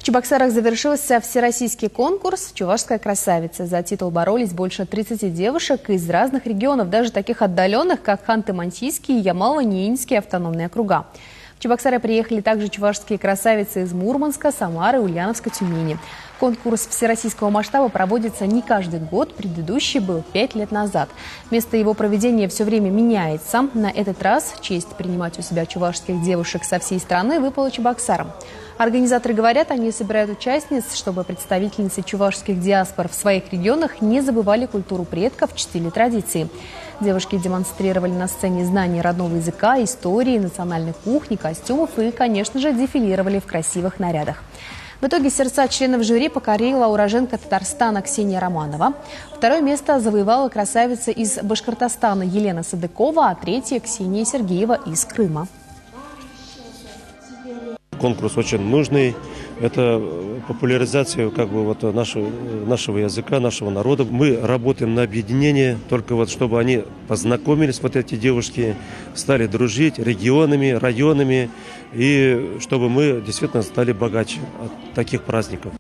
Чебоксарах завершился всероссийский конкурс «Чувашская красавица». За титул боролись больше 30 девушек из разных регионов, даже таких отдаленных, как Ханты-Мансийский и Ямало-Ненецкий автономные округа. В Чебоксары приехали также чувашские красавицы из Мурманска, Самары, Ульяновска, Тюмени. Конкурс всероссийского масштаба проводится не каждый год, предыдущий был 5 лет назад. Место его проведения все время меняется. На этот раз честь принимать у себя чувашских девушек со всей страны выпала Чебоксарам. Организаторы говорят, они собирают участниц, чтобы представительницы чувашских диаспор в своих регионах не забывали культуру предков, чтили традиции. Девушки демонстрировали на сцене знания родного языка, истории, национальной кухни, костюмов и, конечно же, дефилировали в красивых нарядах. В итоге сердца членов жюри покорила уроженка Татарстана Ксения Романова. Второе место завоевала красавица из Башкортостана Елена Садыкова, а третье – Ксения Сергеева из Крыма. Конкурс очень нужный. Это популяризация нашего языка, нашего народа. Мы работаем на объединение, только чтобы они познакомились, эти девушки, стали дружить регионами, районами, и чтобы мы действительно стали богаче от таких праздников.